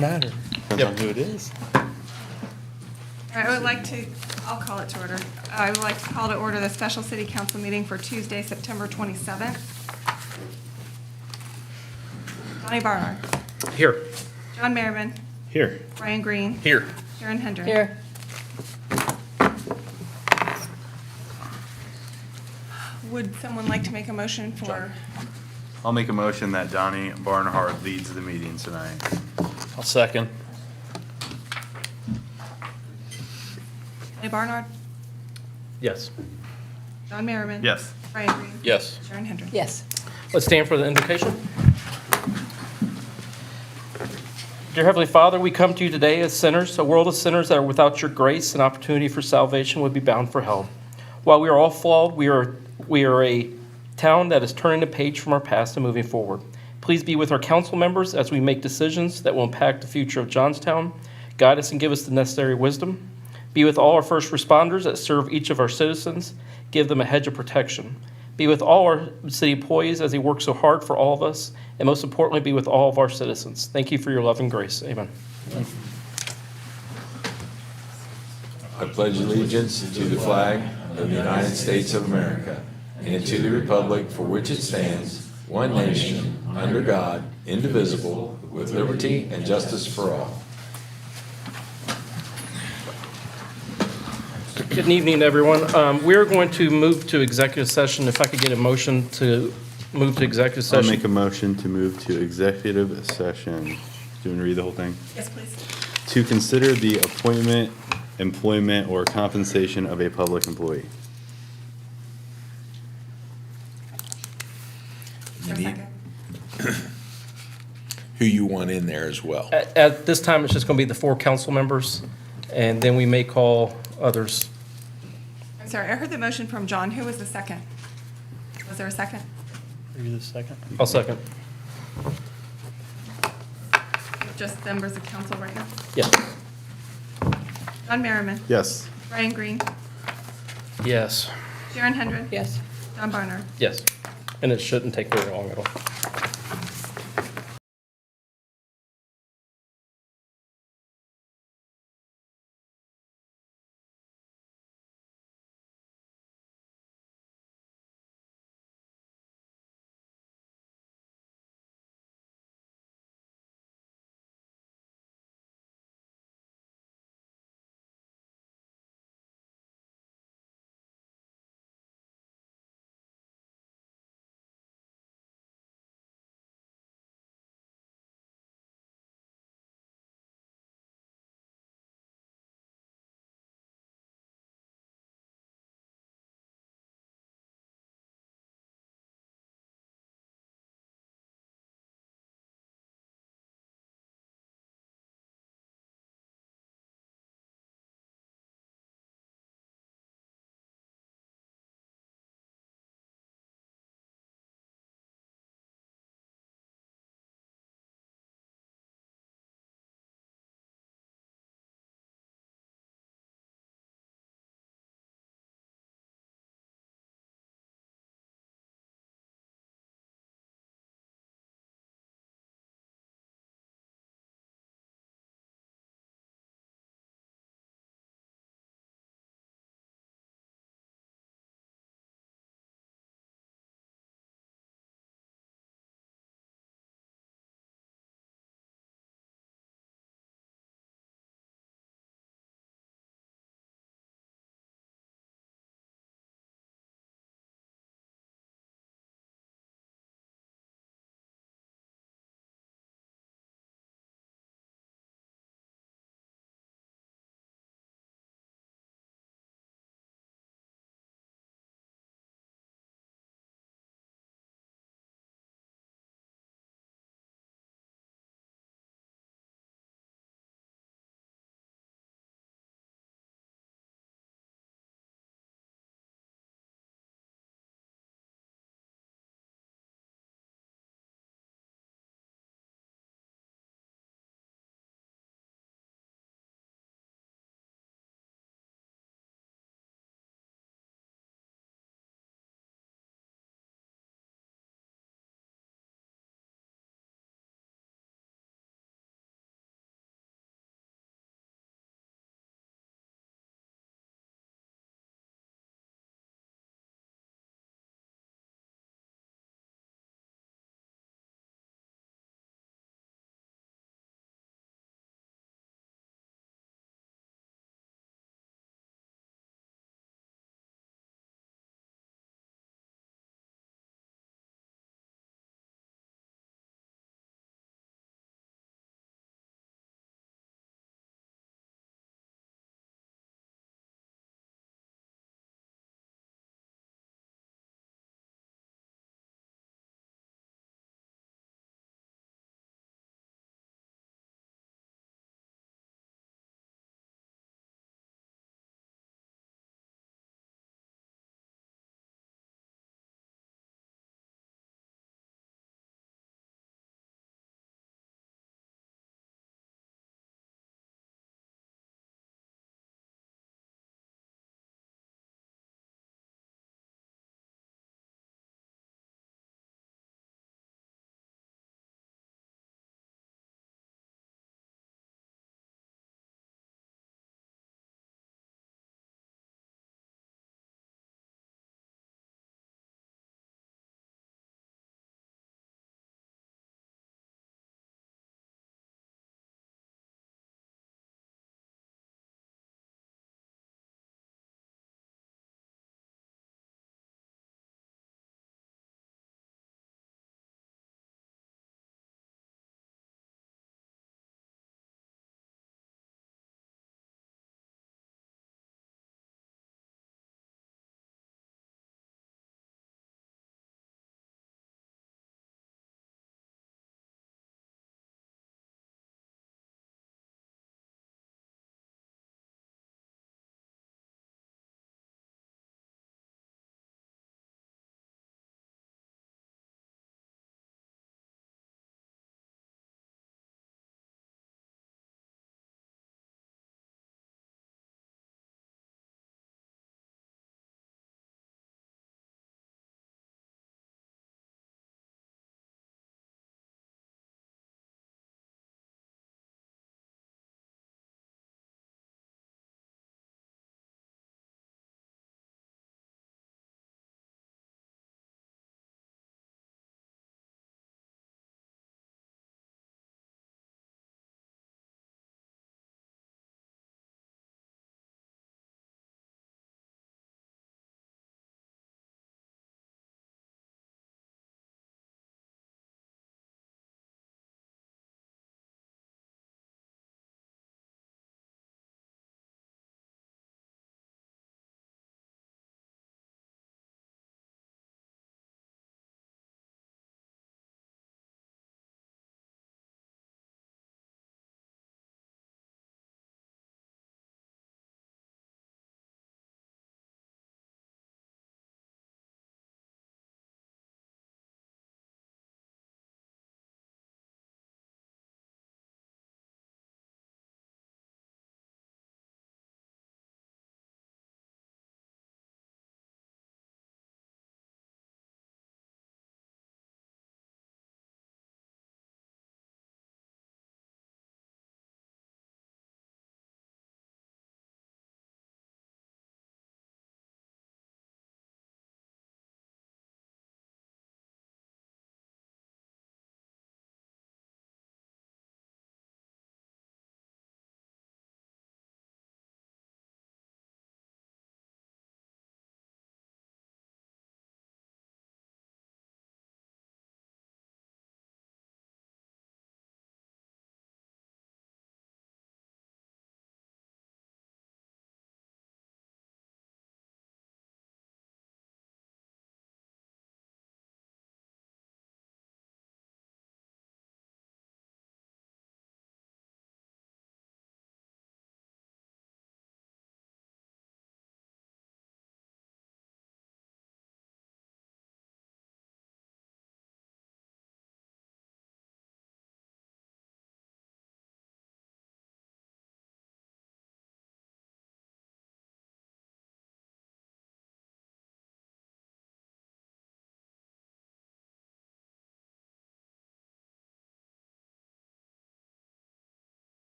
matter. Depends on who it is. All right, I'll call it to order. I would like to call to order the special city council meeting for Tuesday, September 27th. Johnny Barnard. Here. John Merriman. Here. Brian Green. Here. Sharon Hendren. Here. Would someone like to make a motion for, I'll make a motion that Johnny Barnhart leads the meeting tonight. I'll second. Johnny Barnard, Yes. John Merriman. Yes. Brian Green. Yes. Sharon Hendren. Yes. Let's stand for the invocation. Dear Heavenly Father, we come to you today as sinners, a world of sinners that are without your grace and opportunity for salvation would be bound for hell. While we are all flawed, we are a town that is turning the page from our past and moving forward. Please be with our council members as we make decisions that will impact the future of Johnstown. Guide us and give us the necessary wisdom. Be with all our first responders that serve each of our citizens. Give them a hedge of protection. Be with all our city employees as they work so hard for all of us. And most importantly, be with all of our citizens. Thank you for your love and grace. Amen. I pledge allegiance to the flag of the United States of America and to the republic for which it stands, one nation, under God, indivisible, with liberty and justice for all. Good evening, everyone. We're going to move to executive session. If I could get a motion to move to executive I'll session. make a motion to move to executive session. Do you want to read the whole thing? Yes, please. To consider the appointment, employment, or compensation of a public employee. Is there a second? Who you want in there as well. At this time, it's just going to be the 4 council members, and then we may call others. I'm sorry, I heard the motion from John. Who was the second? Was there a second? Are you the second? I'll second. Just members of council right now? Yes. John Merriman. Yes. Brian Green. Yes. Sharon Hendren. Yes. John Barnard. Yes. And it shouldn't take very long at all.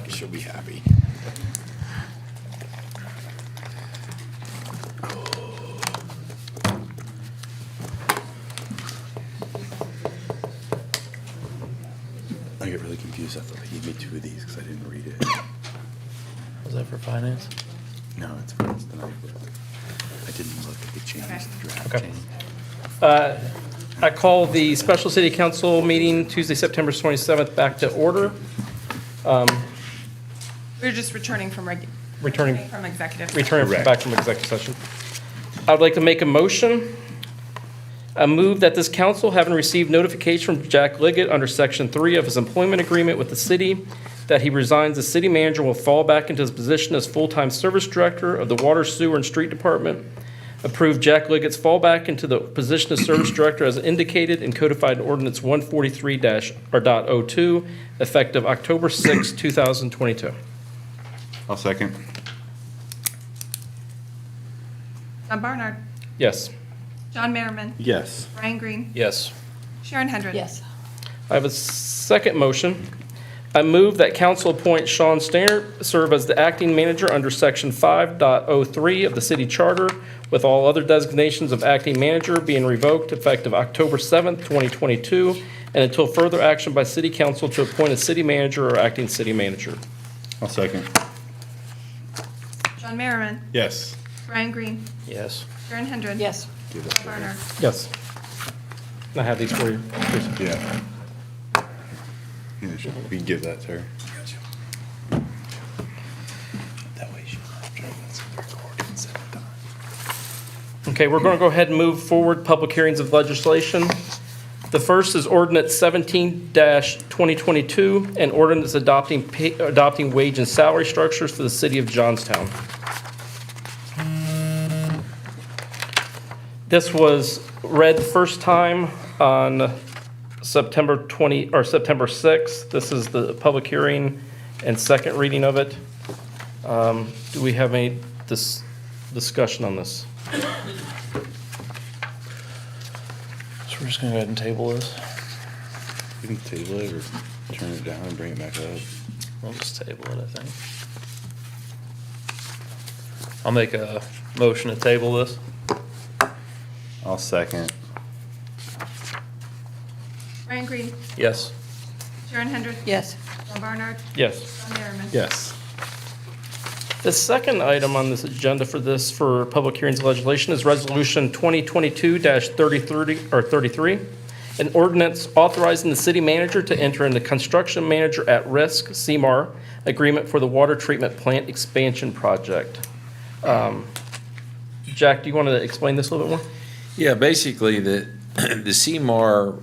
She'll be happy. I get really confused. I thought he gave me two of these because I didn't read it. Was that for finance? No, it's finance tonight, but I didn't look at the changes, the draft Okay. change. I call the special city council meeting Tuesday, September 27th back to order. We're just returning from Returning from executive. Returning Correct. back from executive session. I would like to make a motion. I move that this council, having received notification from Jack Liggett under Section 3 of his employment agreement with the city, that he resigns as city manager and will fall back into his position as full-time service director of the Water, Sewer, and Street Department. Approve Jack Liggett's fallback into the position of service director as indicated and codified in Ordinance 143-02, effective October 6, 2022. I'll second. John Barnard, Yes. John Merriman, Yes. Brian Green, Yes. Sharon Hendren. Yes. I have a second motion. I move that council appoint Sean Stannard serve as the acting manager under Section 5.03 of the city charter, with all other designations of acting manager being revoked effective October 7th, 2022, and until further action by city council to appoint a city manager or acting city manager. I'll second. John Merriman, Yes. Brian Green, Yes. Sharon Hendren. Yes. Give that John to her. Barnard. Yes. I have these for you. Yeah. Yeah, sure. We can give that to her. That way she'll have to record and send it on. Okay, we're going to go ahead and move forward public hearings of legislation. The first is ordinance 17-2022, an ordinance adopting wage and salary structures for the city of Johnstown. This was read the first time on September 6th. This is the public hearing and second reading of it. Do we have any discussion on this? So we're just gonna go ahead and table this? You can table it or turn it down and bring it back up. We'll just table it, I think. I'll make a motion to table this. I'll second. Brian Green, Yes. Sharon Hendren. Yes. John Barnard, Yes. John Merriman. Yes. The second item on this agenda for public hearings and legislation is Resolution 2022-33, an ordinance authorizing the city manager to enter into construction manager at risk, CMAR, agreement for the water treatment plant expansion project. Jack, do you want to explain this a little bit more? Yeah, basically, the CMAR,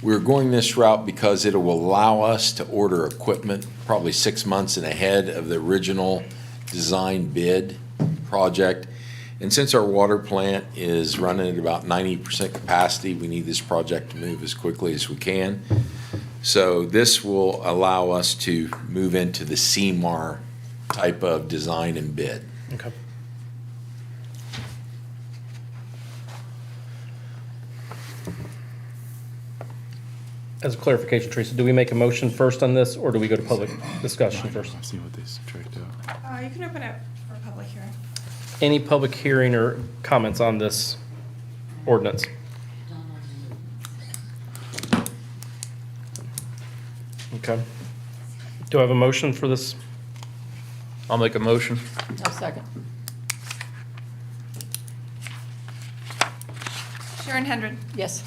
we're going this route because it will allow us to order equipment probably 6 months and ahead of the original design bid project. And since our water plant is running at about 90% capacity, we need this project to move as quickly as we can. So this will allow us to move into the CMAR type of design and bid. Okay. As a clarification, Teresa, do we make a motion first on this, or do we go to public discussion first? I'll see what they subtract out. You can open it for public hearing. Any public hearing or comments on this ordinance? Okay. Do I have a motion for this? I'll make a motion. I'll second. Sharon Hendren, Yes.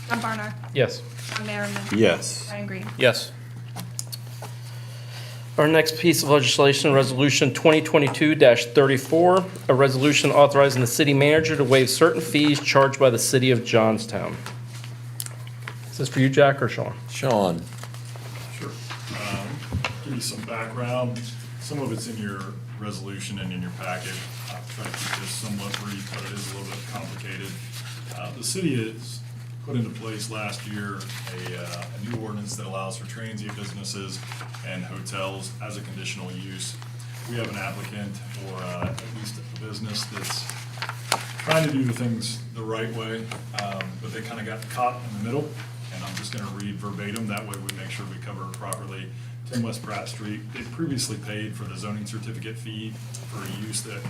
John Barnard, Yes. John Merriman, Yes. Brian Green. Yes. Our next piece of legislation, Resolution 2022-34, a resolution authorizing the city manager to waive certain fees charged by the city of Johnstown. Is this for you, Jack, or Sean? Sean? Sure. Give you some background. Some of it's in your resolution and in your packet. I'll try to keep this somewhat brief, but it is a little bit complicated. The city has put into place last year a new ordinance that allows for transient businesses and hotels as a conditional use. We have an applicant, or at least a business that's trying to do the things the right way, but they kind of got caught in the middle, and and I'm just gonna read verbatim, that way we make sure we cover it properly. 10 West Pratt Street, they previously paid for the zoning certificate fee for a use that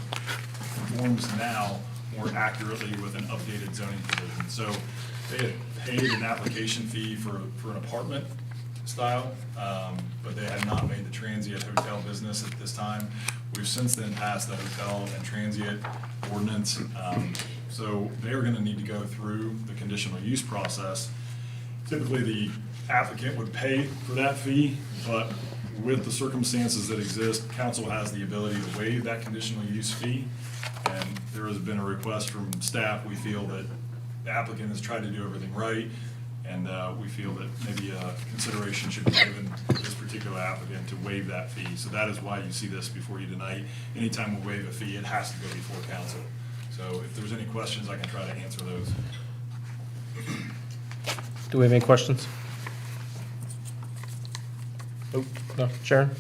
conforms now more accurately with an updated zoning provision. So they had paid an application fee for an apartment style, but they had not made the transient hotel business at this time. We've since then passed the hotel and transient ordinance, so they're gonna need to go through the conditional use process. Typically, the applicant would pay for that fee, but with the circumstances that exist, council has the ability to waive that conditional use fee. And there has been a request from staff. We feel that the applicant has tried to do everything right, and we feel that maybe a consideration should be given to this particular applicant to waive that fee. So that is why you see this before you tonight. Anytime we waive a fee, it has to go before council. So if there's any questions, I can try to answer those. Do we have any questions? Nope, no. Sharon?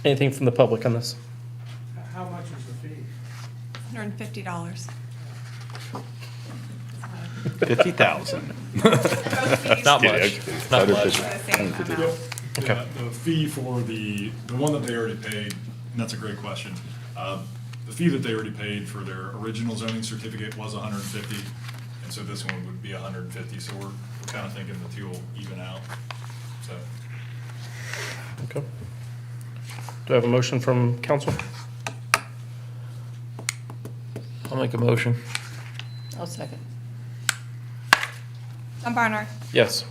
Anything from the public on this? How much is the fee? $150. 50,000. Not much, not much. The same amount. Okay. The fee for the one that they already paid, and that's a great question. The fee that they already paid for their original zoning certificate was $150, and so this one would be $150, so we're kind of thinking the two will even out, so. Okay. Do I have a motion from council? I'll make a motion. I'll second. John Barnard, Yes.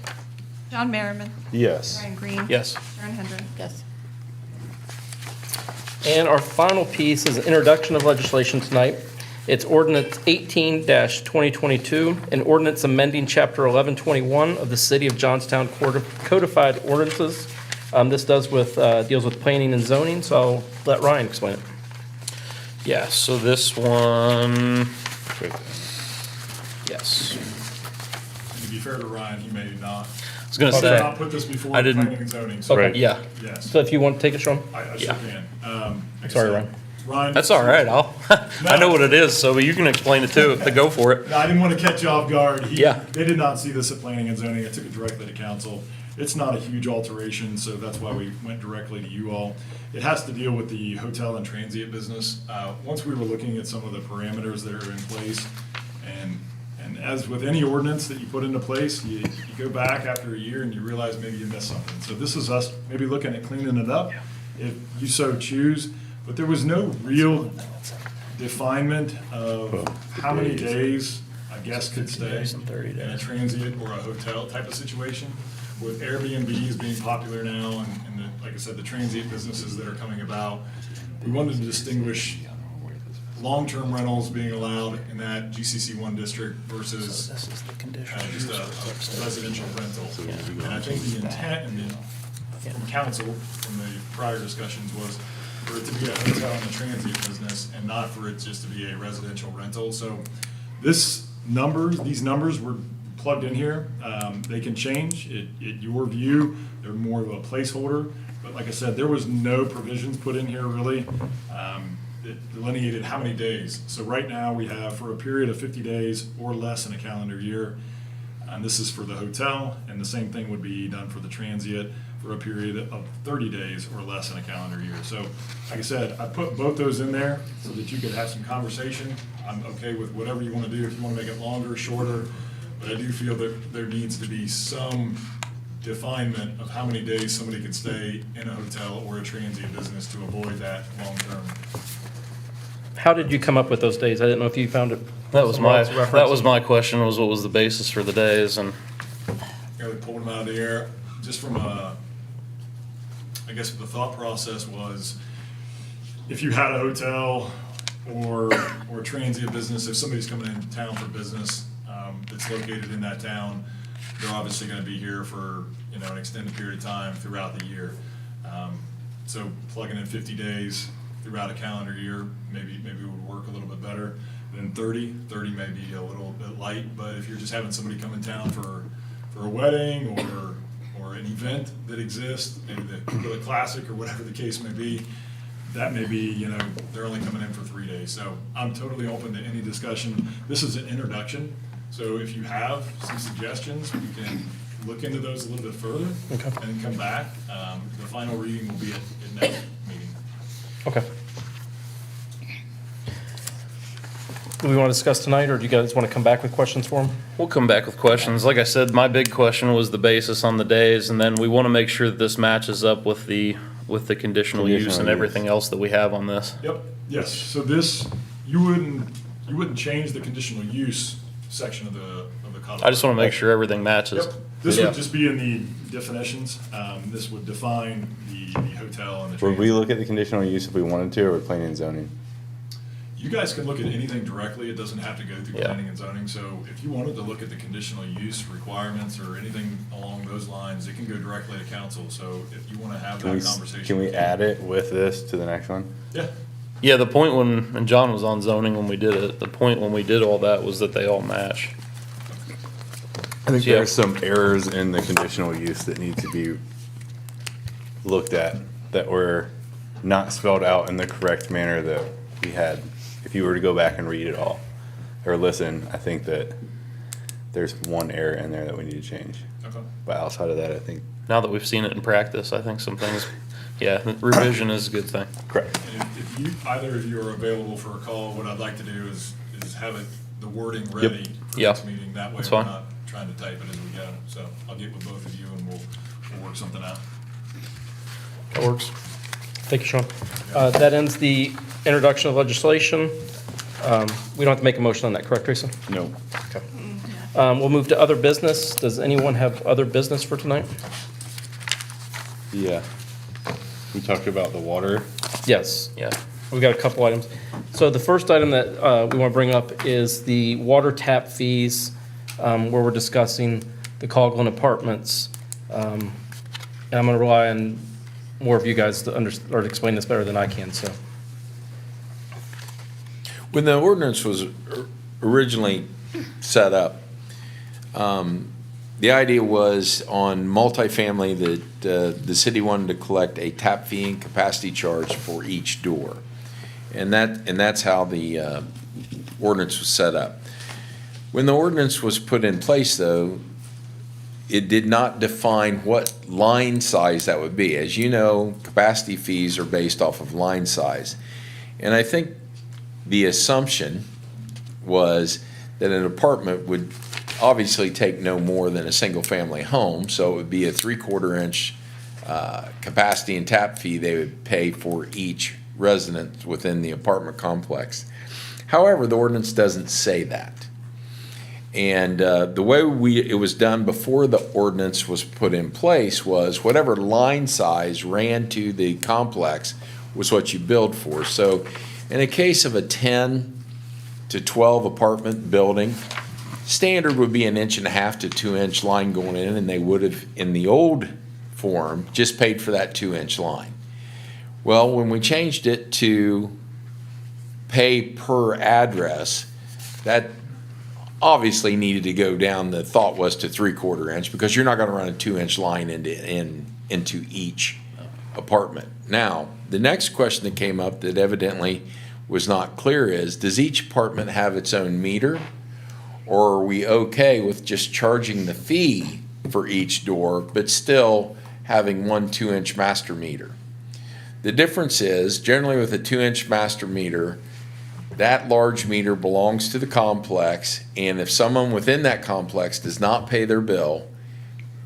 John Merriman, Yes. Brian Green. Yes. Sharon Hendren. Yes. And our final piece is an introduction of legislation tonight. It's ordinance 18-2022, an ordinance amending chapter 1121 of the City of Johnstown Codified Ordinances. This deals with planning and zoning, so I'll let Ryan explain it. Yeah, so this one, yes. And to be fair to Ryan, he may not. I was gonna Did say, not put this before I didn't- planning and zoning, so. Okay. yeah, Yes, So if you want to take it, Sean? I sure Yeah. can. Like I Sorry, said, Ryan. Ryan. that's all right, I know what it is, so you can explain it too, to go for it. No, I didn't want to catch you off guard. Yeah. They did not see this at planning and zoning. I took it directly to council. It's not a huge alteration, so that's why we went directly to you all. It has to deal with the hotel and transient business. Once we were looking at some of the parameters that are in place, and as with any ordinance that you put into place, you go back after a year and you realize maybe you missed something. So this is us maybe looking at cleaning it up, if you so choose. But there was no real definement of how many days a guest could stay days and 30 in a days. transient or a hotel type of situation. With Airbnbs being popular now and like I said, the transient businesses that are coming about, we wanted to distinguish long-term rentals being allowed in that GCC 1 district versus This is the condition. just a residential rental. And I think the intent from council, from the prior discussions, was for it to be a hotel and a transient business and not for it just to be a residential rental. So these numbers were plugged in here. They can change at your view. They're more of a placeholder. But like I said, there was no provisions put in here really that delineated how many days. So right now we have for a period of 50 days or less in a calendar year. And this is for the hotel, and the same thing would be done for the transient for a period of 30 days or less in a calendar year. So, like I said, I put both those in there so that you could have some conversation. I'm okay with whatever you want to do, if you want to make it longer, shorter, but I do feel that there needs to be some definement of how many days somebody could stay in a hotel or a transient business to avoid that long-term. How did you come up with those days? I didn't know if you found it. That was somewhere my, else referenced. that was my question, was what was the basis for the days, and Really pulled them out of the air, just from I guess the thought process was, if you had a hotel or a transient business, if somebody's coming into town for business, that's located in that town, they're obviously gonna be here for, an extended period of time throughout the year. So plugging in 50 days throughout a calendar year, maybe would work a little bit better than 30. 30 may be a little bit light, but if you're just having somebody come in town for a wedding or an event that exists, maybe the classic or whatever the case may be, that may be, they're only coming in for 3 days. So I'm totally open to any discussion. This is an introduction. So if you have some suggestions, we can look into those a little bit further. Okay. And then come back. The final reading will be at next meeting. Okay. Do we want to discuss tonight, or do you guys want to come back with questions for him? We'll come back with questions. Like I said, my big question was the basis on the days, and then we want to make sure that this matches up with the conditional use Conditional and use. everything else that we have on this. Yep, yes, so this, you wouldn't change the conditional use section of the code. I just want to make sure everything matches. Yep, this Yeah. would just be in the definitions. This would define the hotel and the. Would we trans- look at the conditional use if we wanted to, or would planning and zoning? You guys can look at anything directly. It doesn't have to go through Yeah. planning and zoning. So if you wanted to look at the conditional use requirements or anything along those lines, it can go directly to council. So if you want to have Can we, that conversation. can we with you- add it with this to the next one? Yeah, Yeah, the point and John was on zoning when we did it, the point when we did all that was that they all match. I think Yeah. there's some errors in the conditional use that need to be looked at, that were not spelled out in the correct manner that we had. If you were to go back and read it all, or listen, I think that there's one error in there that we need to change. okay. But outside of that, I think. Now that we've seen it in practice, I think some things, yeah, revision is a good thing. Correct. And if you, either of you are available for a call, what I'd like to do is have it, the wording ready for Yeah. next meeting. That way That's we're fine. not trying to type it as we go. So I'll get with both of you and we'll work something out. That works. Thank you, Sean. That ends the introduction of legislation. We don't have to make a motion on that, correct, Teresa? No. Okay. We'll move to other business. Does anyone have other business for tonight? Yeah. We talked about the water. Yes. Yeah. We've got a couple items. So the first item that we want to bring up is the water tap fees, where we're discussing the Coghlan Apartments. And I'm going to rely on more of you guys to or to explain this better than I can, so. When the ordinance was originally set up, the idea was on multifamily that the city wanted to collect a tap fee and capacity charge for each door. And that's how the ordinance was set up. When the ordinance was put in place, though, it did not define what line size that would be. As you know, capacity fees are based off of line size. And I think the assumption was that an apartment would obviously take no more than a single-family home, so it would be a 3/4 inch capacity and tap fee they would pay for each resident within the apartment complex. However, the ordinance doesn't say that. And the way it was done before the ordinance was put in place was whatever line size ran to the complex was what you billed for. So in a case of a 10 to 12 apartment building, standard would be 1.5 to 2 inch line going in, and they would have, in the old form, just paid for that 2 inch line. Well, when we changed it to pay per address, that obviously needed to go down. The thought was to 3/4 inch, because you're not going to run a 2 inch line into each apartment. Now, the next question that came up that evidently was not clear is, does each apartment have its own meter? Or are we okay with just charging the fee for each door, but still having one 2 inch master meter? The difference is, generally with a 2 inch master meter, that large meter belongs to the complex, and if someone within that complex does not pay their bill,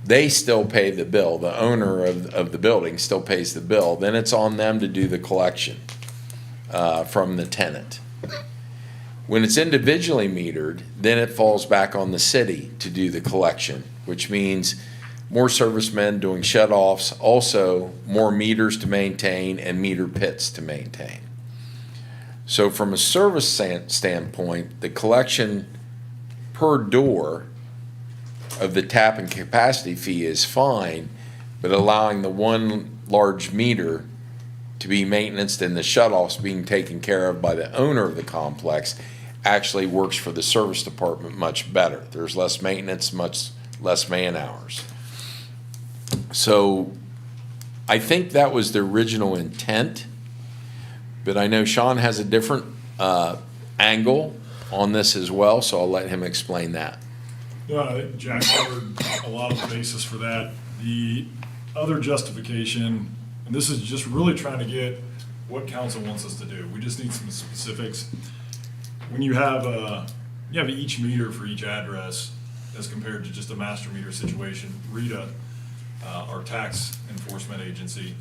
they still pay the bill. The owner of the building still pays the bill. Then it's on them to do the collection from the tenant. When it's individually metered, then it falls back on the city to do the collection, which means more servicemen doing shut-offs, also more meters to maintain and meter pits to maintain. So from a service standpoint, the collection per door of the tap and capacity fee is fine, but allowing the one large meter to be maintenanced and the shut-offs being taken care of by the owner of the complex actually works for the service department much better. There's less maintenance, much less man hours. So I think that was the original intent, but I know Sean has a different angle on this as well, so I'll let him explain that. No, I think Jack covered a lot of the basis for that. The other justification, and this is just really trying to get what council wants us to do. We just need some specifics. When you have each meter for each address as compared to just a master meter situation, RETA, our tax enforcement agency,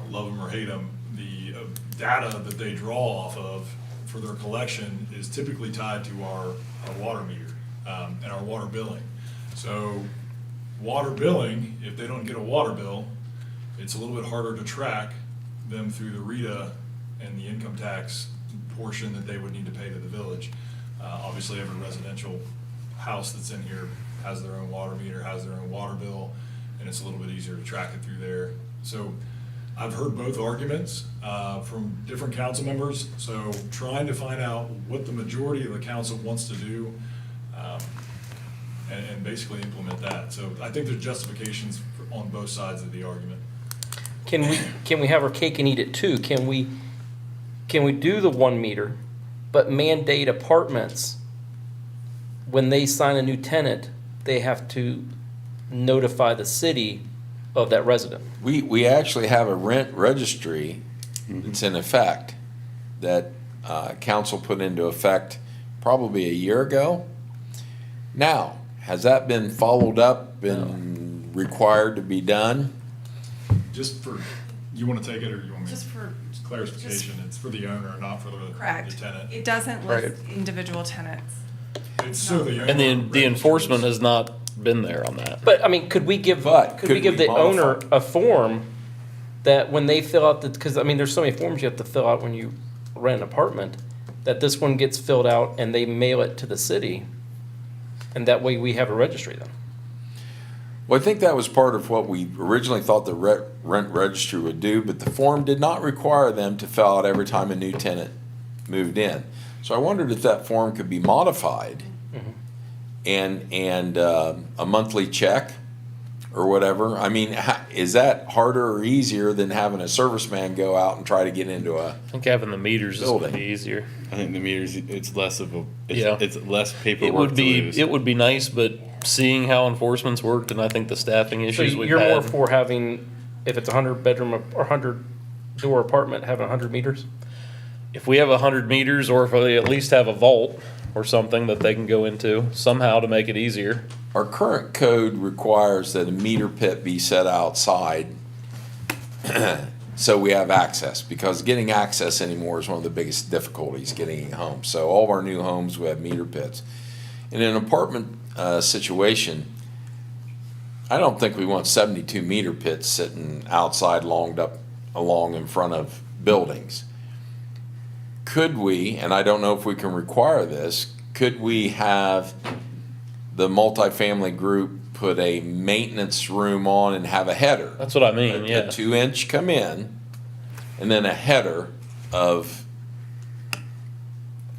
love them or hate them, the data that they draw off of for their collection is typically tied to our water meter and our water billing. So water billing, if they don't get a water bill, it's a little bit harder to track them through the RETA and the income tax portion that they would need to pay to the village. Obviously, every residential house that's in here has their own water meter, has their own water bill, and it's a little bit easier to track it through there. So I've heard both arguments from different council members, so trying to find out what the majority of the council wants to do and basically implement that. So I think there's justifications on both sides of the argument. Can we have our cake and eat it too? Can we do the 1 meter, but mandate apartments, when they sign a new tenant, they have to notify the city of that resident? We actually have a rent registry that's in effect that council put into effect probably a year ago. Now, has that been followed up and required to be done? Just for, you want to take it or you want me? Just for, It's clarification, it's for the owner, not for the correct. tenant. It doesn't list individual tenants. It's so the owner. And the registers. enforcement has not been there on that. But, I mean, could we give the owner modify? a form that when they fill out because, I mean, there's so many forms you have to fill out when you rent an apartment, that this one gets filled out and they mail it to the city, and that way we have a registry then? Well, I think that was part of what we originally thought the rent registry would do, but the form did not require them to fill out every time a new tenant moved in. So I wondered if that form could be modified and a monthly check or whatever. I mean, is that harder or easier than having a serviceman go out and try to get into a? I think having the meters is Building. gonna be easier. I think the meters, it's less of a, Yeah. it's less It paperwork would to be, lose. it would be nice, but seeing how enforcement's worked and I think the staffing So issues we've you're more had. for having, if it's a 100-bedroom or 100-door apartment, having 100 meters? If we have 100 meters or if we at least have a vault or something that they can go into somehow to make it easier. Our current code requires that a meter pit be set outside so we have access, because getting access anymore is one of the biggest difficulties getting a home. So all of our new homes, we have meter pits. In an apartment situation, I don't think we want 72 meter pits sitting outside along in front of buildings. Could we, and I don't know if we can require this, could we have the multifamily group put a maintenance room on and have a header? That's what I mean, A yeah. 2-inch come in, and then a header of,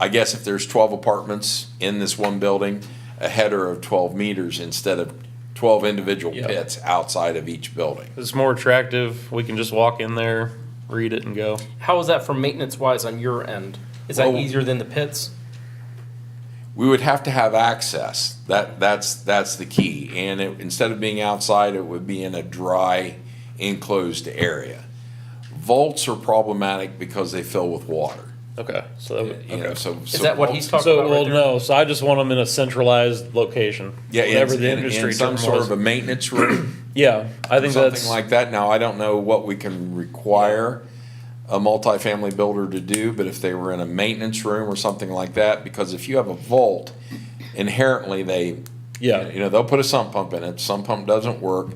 I guess if there's 12 apartments in this one building, a header of 12 meters instead of 12 individual Yeah. pits outside of each building. It's more attractive. We can just walk in there, read it and go. How is that for maintenance-wise on your end? Is that Well- easier than the pits? We would have to have access. That's the key. And instead of being outside, it would be in a dry, enclosed area. Vaults are problematic because they fill with water. Okay, so that would, You know, okay. so Is that what he's vaults- talking So, about well, right there? no, so I just want them in a centralized location. Yeah, Whatever the in industry some term sort was. of a maintenance room. Yeah, I think Something that's, like that. Now, I don't know what we can require a multifamily builder to do, but if they were in a maintenance room or something like that, because if you have a vault, inherently yeah, they'll put a sump pump in it. Sump pump doesn't work.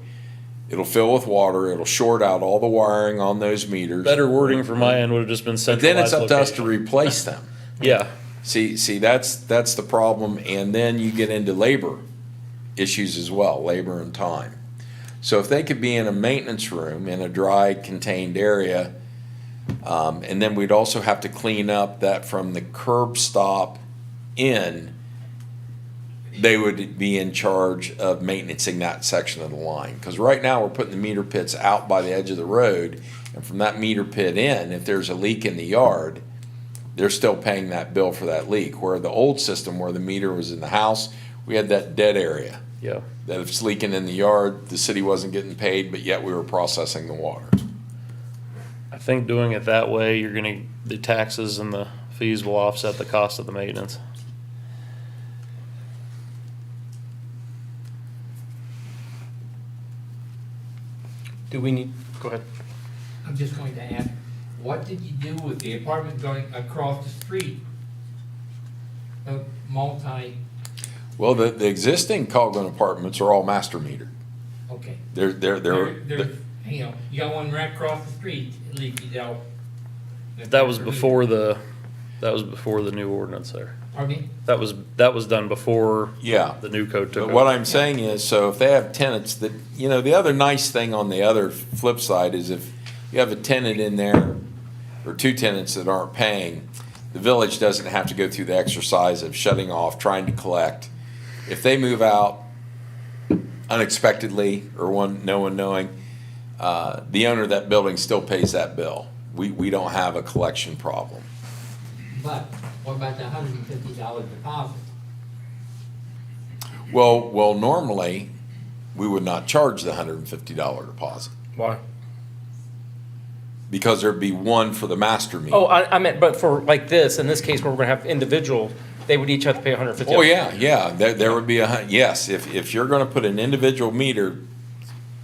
It'll fill with water. It'll short out all the wiring on those meters. better wording from my end would have just been But centralized then it's up to us to location. replace them. Yeah, See, that's the problem, and then you get into labor issues as well, labor and time. So if they could be in a maintenance room in a dry, contained area, and then we'd also have to clean up that from the curb stop in, they would be in charge of maintaining that section of the line. Because right now, we're putting the meter pits out by the edge of the road, and from that meter pit in, if there's a leak in the yard, they're still paying that bill for that leak. Where the old system, where the meter was in the house, we had that dead area. Yeah. That if it's leaking in the yard, the city wasn't getting paid, but yet we were processing the water. I think doing it that way, you're gonna, the taxes and the fees will offset the cost of the maintenance. Do we need, go ahead. I'm just going to ask, what did you do with the apartment going across the street? The multi, Well, the existing Coghlan apartments are all master metered. okay. They're, You know, you got one right across the street, it leaking out. That was before the new ordinance there. Pardon me? That was done before yeah. the new code took But what over. I'm saying is, so if they have tenants that, you know, the other nice thing on the other flip side is if you have a tenant in there or two tenants that aren't paying, the village doesn't have to go through the exercise of shutting off, trying to collect. If they move out unexpectedly or no one knowing, the owner of that building still pays that bill. We don't have a collection problem. But what about the $150 deposit? Well, normally, we would not charge the $150 deposit Why? because there'd be one for the master meter. Oh, I meant, but for like this, in this case where we're gonna have individual, they would each have to pay $150. Oh, yeah, there would be yes, if you're gonna put an individual meter,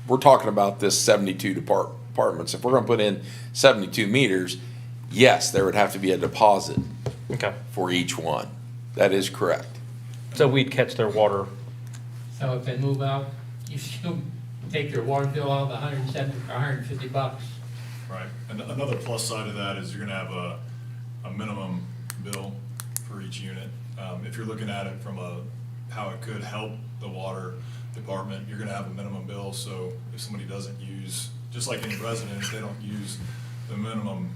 we're talking about this 72 apartments, if we're gonna put in 72 meters, yes, there would have to be a deposit Okay, for each one. That is correct. so we'd catch their water. So if they move out, you still take their water bill out of the $170 or $150. Right, and another plus side of that is you're gonna have a minimum bill for each unit. If you're looking at it from how it could help the water department, you're gonna have a minimum bill, so if somebody doesn't use, just like any resident, if they don't use the minimum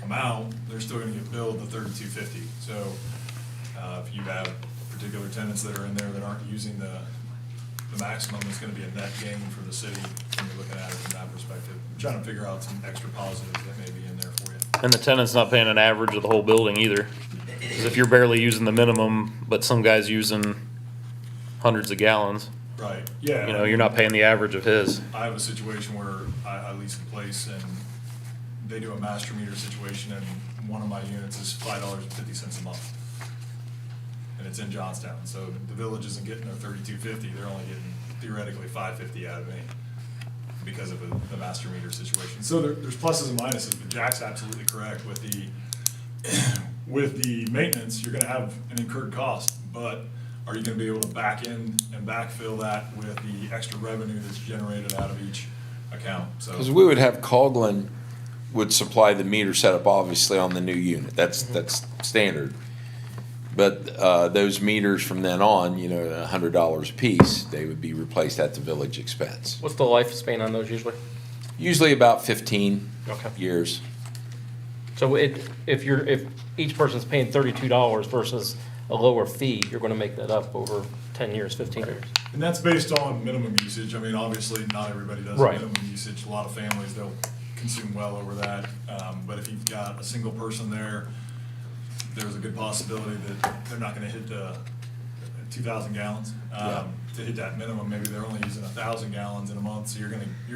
amount, they're still gonna get billed the $32.50. So, if you have particular tenants that are in there that aren't using the maximum, it's gonna be a net gain for the city when you're looking at it from that perspective. I'm trying to figure out some extra positives that may be in there for you. And the tenant's not paying an average of the whole building either. Because if you're barely using the minimum, but some guy's using hundreds of gallons, Right, yeah. you know, you're not paying the average of his. I have a situation where I lease a place and they do a master meter situation and one of my units is $5.50 a month. And it's in Johnstown, so the village isn't getting their $32.50, they're only getting theoretically $5.50 out of me because of the master meter situation. So there's pluses and minuses, but Jack's absolutely correct with the maintenance, you're gonna have an incurred cost, but are you gonna be able to back in and backfill that with the extra revenue that's generated out of each account? So, Because we would have Coghlan would supply the meter setup obviously on the new unit. That's standard. But those meters from then on, you know, $100 a piece, they would be replaced at the village expense. What's the lifespan on those usually? Usually about 15 Okay. years. So if each person's paying $32 versus a lower fee, you're gonna make that up over 10 years, 15 years. and that's based on minimum usage. I mean, obviously, not everybody does Right. minimum usage. A lot of families, they'll consume well over that. But if you've got a single person there, there's a good possibility that they're not gonna hit the 2,000 gallons. Yeah. To hit that minimum, maybe they're only using 1,000 gallons in a month, so you're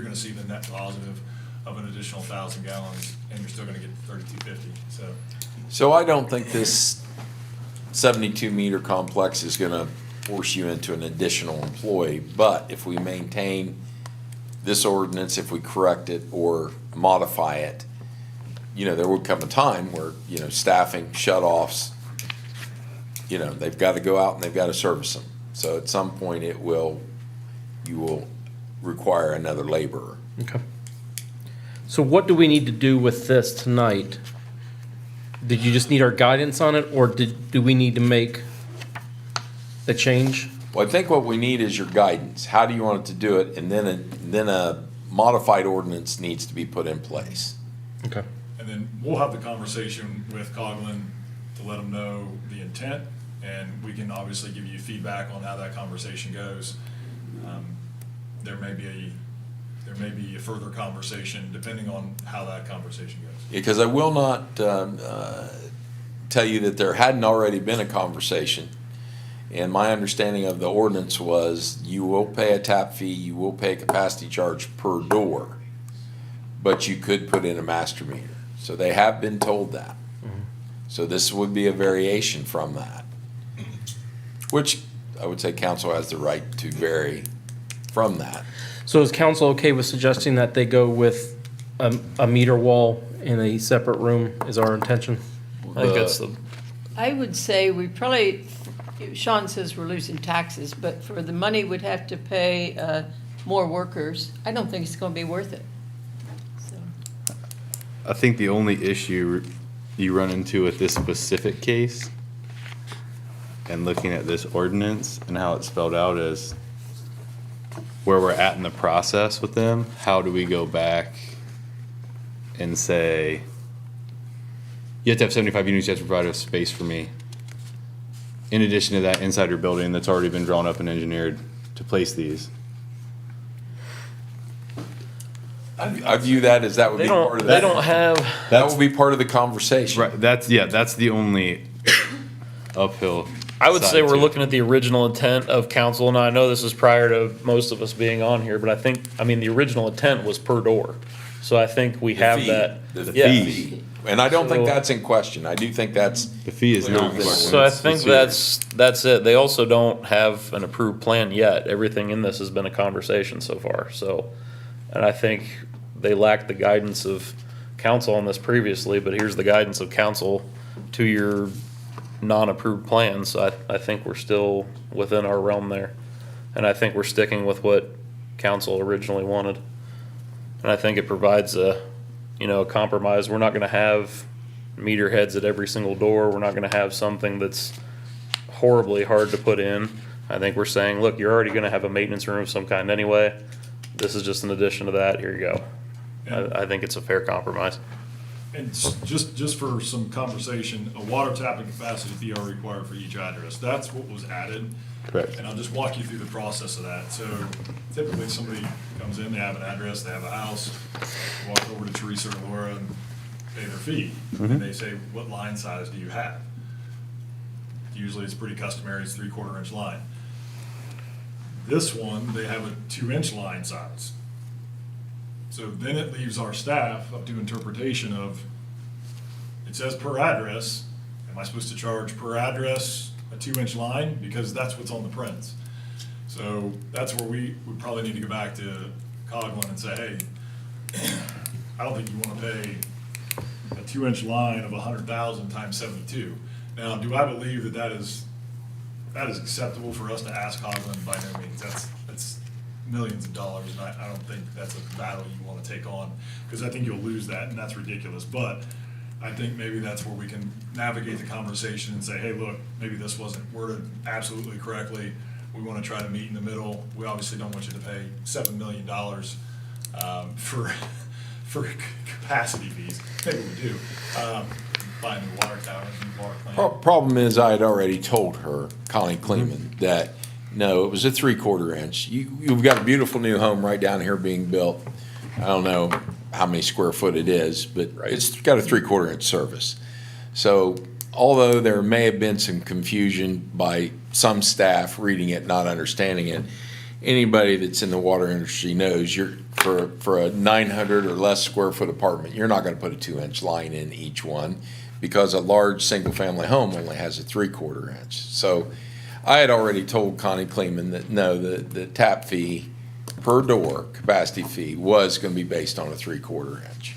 gonna see the net positive of an additional 1,000 gallons, and you're still gonna get $32.50, so. So I don't think this 72 meter complex is gonna force you into an additional employee, but if we maintain this ordinance, if we correct it or modify it, you know, there would come a time where, you know, staffing shut-offs, you know, they've got to go out and they've got to service them. So at some point you will require another laborer. Okay. So what do we need to do with this tonight? Did you just need our guidance on it, or do we need to make the change? Well, I think what we need is your guidance. How do you want it to do it? And then a modified ordinance needs to be put in place. Okay. And then we'll have the conversation with Coghlan to let them know the intent, and we can obviously give you feedback on how that conversation goes. There may be a further conversation depending on how that conversation goes. Because I will not tell you that there hadn't already been a conversation. And my understanding of the ordinance was you will pay a tap fee, you will pay a capacity charge per door, but you could put in a master meter. So they have been told that. So this would be a variation from that, which I would say council has the right to vary from that. So is council okay with suggesting that they go with a meter wall in a separate room is our intention? I think that's the, I would say we probably, Sean says we're losing taxes, but for the money we'd have to pay more workers, I don't think it's gonna be worth it. So, I think the only issue you run into with this specific case and looking at this ordinance and how it's spelled out is where we're at in the process with them. How do we go back and say, you have to have 75 units, you have to provide a space for me. In addition to that, inside your building that's already been drawn up and engineered to place these. I view that as that would they be part don't, of they that. don't have, That will be part of the conversation. Right, that's the only uphill. I would say side we're to it. looking at the original intent of council, and I know this is prior to most of us being on here, but I mean, the original intent was per door. So I think we have fee, that. the yeah. fee. And I don't think So- that's in question. I do think that's, The fee is not in question. So I It's- think it's here. that's it. They also don't have an approved plan yet. Everything in this has been a conversation so far, so. And I think they lacked the guidance of council on this previously, but here's the guidance of council to your non-approved plan, so I think we're still within our realm there. And I think we're sticking with what council originally wanted. And I think it provides a compromise. We're not gonna have meter heads at every single door. We're not gonna have something that's horribly hard to put in. I think we're saying, look, you're already gonna have a maintenance room of some kind anyway. This is just an addition to that. Here you go. I think it's a fair compromise. And just for some conversation, a water tap and capacity fee are required for each address. That's what was added. Correct. And I'll just walk you through the process of that. So typically, somebody comes in, they have an address, they have a house, walk over to Teresa or Laura and pay their fee. And they say, what line size do you have? Usually it's pretty customary, it's 3/4 inch line. This one, they have a 2-inch line size. So then it leaves our staff up to interpretation of, it says per address, am I supposed to charge per address a 2-inch line? Because that's what's on the prints. So that's where we would probably need to go back to Coghlan and say, hey, I don't think you wanna pay a 2-inch line of 100,000 times 72. Now, do I believe that that is acceptable for us to ask Coghlan? By no means. That's millions of dollars, and I don't think that's a battle you want to take on, because I think you'll lose that, and that's ridiculous. But I think maybe that's where we can navigate the conversation and say, hey, look, maybe this wasn't worded absolutely correctly. We want to try to meet in the middle. We obviously don't want you to pay $7 million for capacity fees. Maybe we do. Buying new water towers, new water plant. problem is I had already told her, Connie Kleeman, that no, it was a 3/4 inch. You've got a beautiful new home right down here being built. I don't know how many square foot it is, but it's got a 3/4 inch service. So although there may have been some confusion by some staff reading it, not understanding it, anybody that's in the water industry knows for a 900 or less square foot apartment, you're not gonna put a 2-inch line in each one, because a large single-family home only has a 3/4 inch. So I had already told Connie Kleeman that no, the tap fee per door, capacity fee, was gonna be based on a 3/4 inch.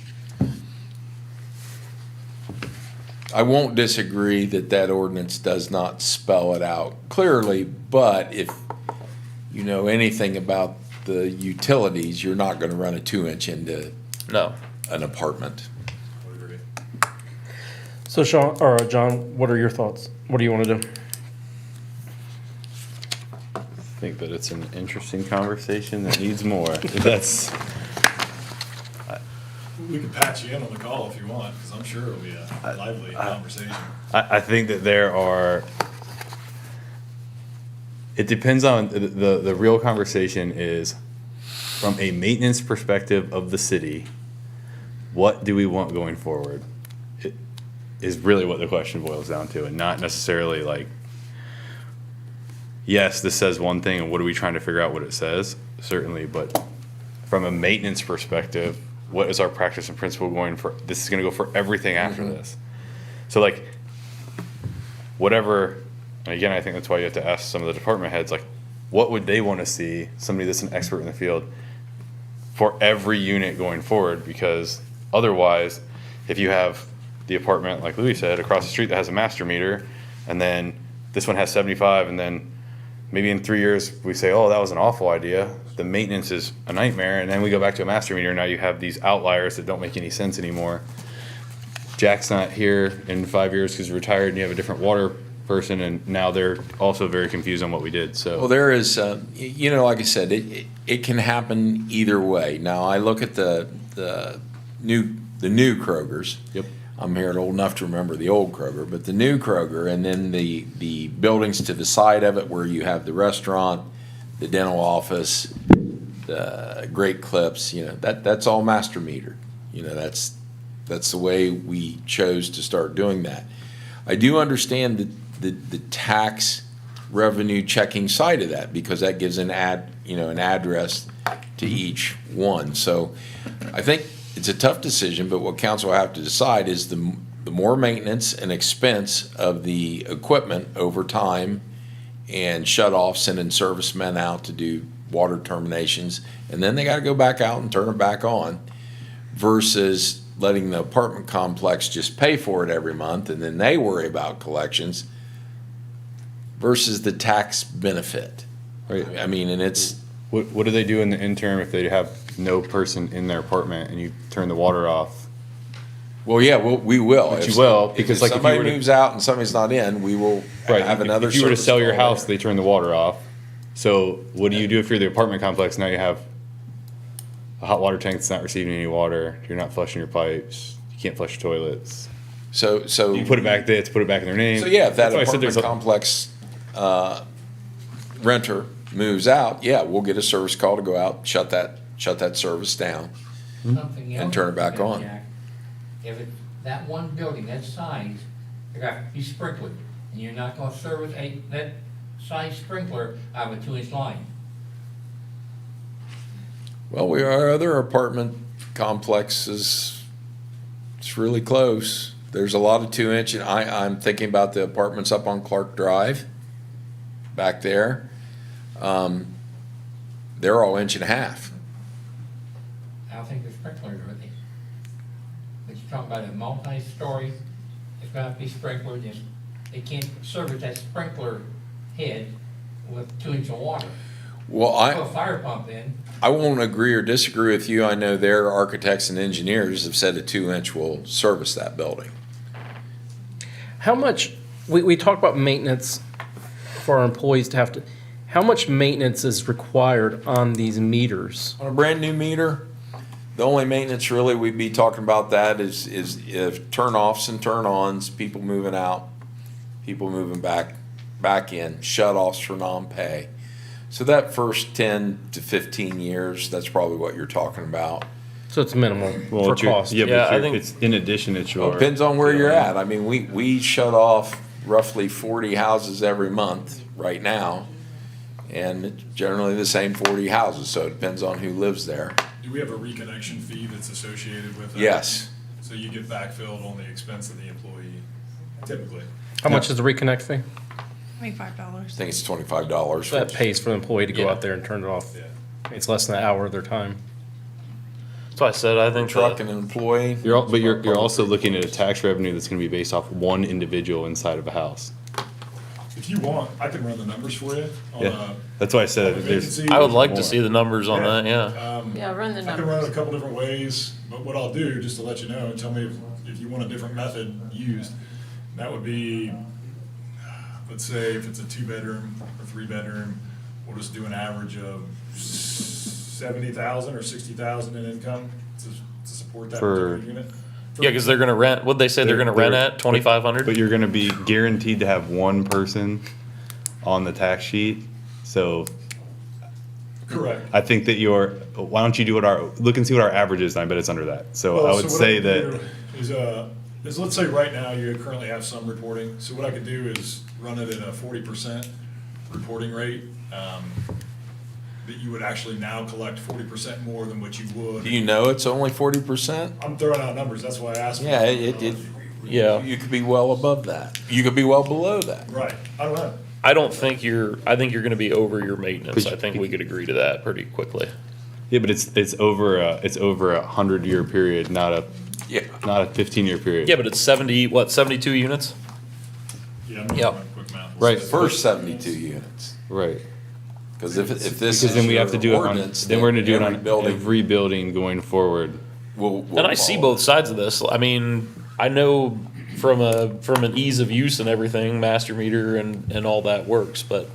I won't disagree that ordinance does not spell it out clearly, but if you know anything about the utilities, you're not gonna run a 2-inch into No. an apartment. Would agree. So Sean, or John, what are your thoughts? What do you want to do? I think that it's an interesting conversation that needs more. That's, We can patch you in on the call if you want, because I'm sure it'll be a lively conversation. I think that there are, it depends on, the real conversation is, from a maintenance perspective of the city, what do we want going forward? is really what the question boils down to, and not necessarily like, yes, this says one thing, and what are we trying to figure out what it says? Certainly, but from a maintenance perspective, what is our practice and principle going for? This is gonna go for everything after this. So like, whatever, and again, I think that's why you have to ask some of the department heads, like, what would they wanna see, somebody that's an expert in the field, for every unit going forward? Because otherwise, if you have the apartment, like Louis said, across the street that has a master meter, and then this one has 75, and then maybe in 3 years, we say, oh, that was an awful idea. The maintenance is a nightmare, and then we go back to a master meter, and now you have these outliers that don't make any sense anymore. Jack's not here in 5 years because he's retired, and you have a different water person, and now they're also very confused on what we did, so. Well, there is, like I said, it can happen either way. Now, I look at the new Krogers. Yep. I'm here old enough to remember the old Kroger, but the new Kroger, and then the buildings to the side of it where you have the restaurant, the dental office, the Great Clips, that's all master metered. That's the way we chose to start doing that. I do understand the tax revenue checking side of that, because that gives an address to each one. So I think it's a tough decision, but what council will have to decide is the more maintenance and expense of the equipment over time, and shut off, sending servicemen out to do water terminations, and then they gotta go back out and turn it back on, versus letting the apartment complex just pay for it every month, and then they worry about collections, versus the tax benefit. Right. I mean, and it's, What do they do in the interim if they have no person in their apartment and you turn the water off? well, yeah, we will. But If you will, if because like if you somebody were to- moves out and somebody's not in, we will Right. have another If you were to service sell your call house, there. they turn the water off. So what do you do if you're the apartment complex? Now you have a hot water tank that's not receiving any water. You're not flushing your pipes. You can't flush your toilets. So You put it back there, to put it back in their name. So yeah, if that That's why I said apartment there's a- complex renter moves out, yeah, we'll get a service call to go out, shut that service down. Something else. And turn it back on. Jack, if it's that one building, that size, they got to be sprinkled, and you're not gonna service that size sprinkler out of a 2-inch line. Well, our other apartment complexes, it's really close. There's a lot of 2-inch, and I'm thinking about the apartments up on Clark Drive, back there. They're all 1.5 inches. I don't think the sprinklers are they. But you're talking about a multi-story, it's gonna have to be sprinkled, and they can't service that sprinkler head with 2 inch of water. Well, Put a fire pump in, I won't agree or disagree with you. I know their architects and engineers have said a 2-inch will service that building. How much, we talk about maintenance for our employees to have to, how much maintenance is required on these meters? On a brand new meter, the only maintenance really we'd be talking about that is if turn-offs and turn-ons, people moving out, people moving back in, shut-offs for non-pay. So that first 10 to 15 years, that's probably what you're talking about. So it's minimal Well, for it's your- cost. Yeah, Yeah, but I it's think- it's in addition, it's Well, your. depends on where you're at. I mean, we shut off roughly 40 houses every month right now, and it's generally the same 40 houses, so it depends on who lives there. Do we have a reconnection fee that's associated with that? Yes. So you get backfilled on the expense of the employee, typically. How much is the reconnect fee? $25. I think it's $25. That pays for the employee to go Yeah. out there and turn it off. Yeah. It's less than an hour of their time. That's why I said, I think Truck that, and But employee. you're also looking at a tax revenue that's gonna be based off one individual inside of a house. If you want, I can run the numbers for you on Yeah, that's why I a said there's. vacancy. I would like more. to see the numbers on that, yeah. Yeah, run the I can run it a numbers. couple different ways, but what I'll do, just to let you know, and tell me if you want a different method used, that would be, let's say if it's a 2-bedroom or 3-bedroom, we'll just do an average of 70,000 or 60,000 in income to support that For- particular unit. Yeah, because they're gonna rent, what'd they say they're gonna rent at, 2,500? But you're gonna be guaranteed to have one person on the tax sheet, so Correct. I think that why don't you do look and see what our average is, and I bet it's under that. So I Well, would so what say I that, do Is, is, let's say right now you currently have some reporting, so what I could do is run it at a 40% reporting rate, that you would actually now collect 40% more than what you would. Do you know it's only 40%? I'm throwing out numbers, that's why I asked. for Yeah, it. Yeah. You could be well above that. You could be well below that. Right, I don't know. I think you're gonna be over your maintenance. I think we could agree to that pretty quickly. Yeah, but it's over a 100-year period, not a Yeah. 15-year period. Yeah, but it's 72 units? Yeah, I'm doing Yep. my quick math. Right. First 72 units. Right. Because if this Because is then we have to do your it on, ordinance, then we're gonna do it every on building every building going forward. will And I see follow. both sides of this. I mean, I know from an ease of use and everything, master meter and all that works, but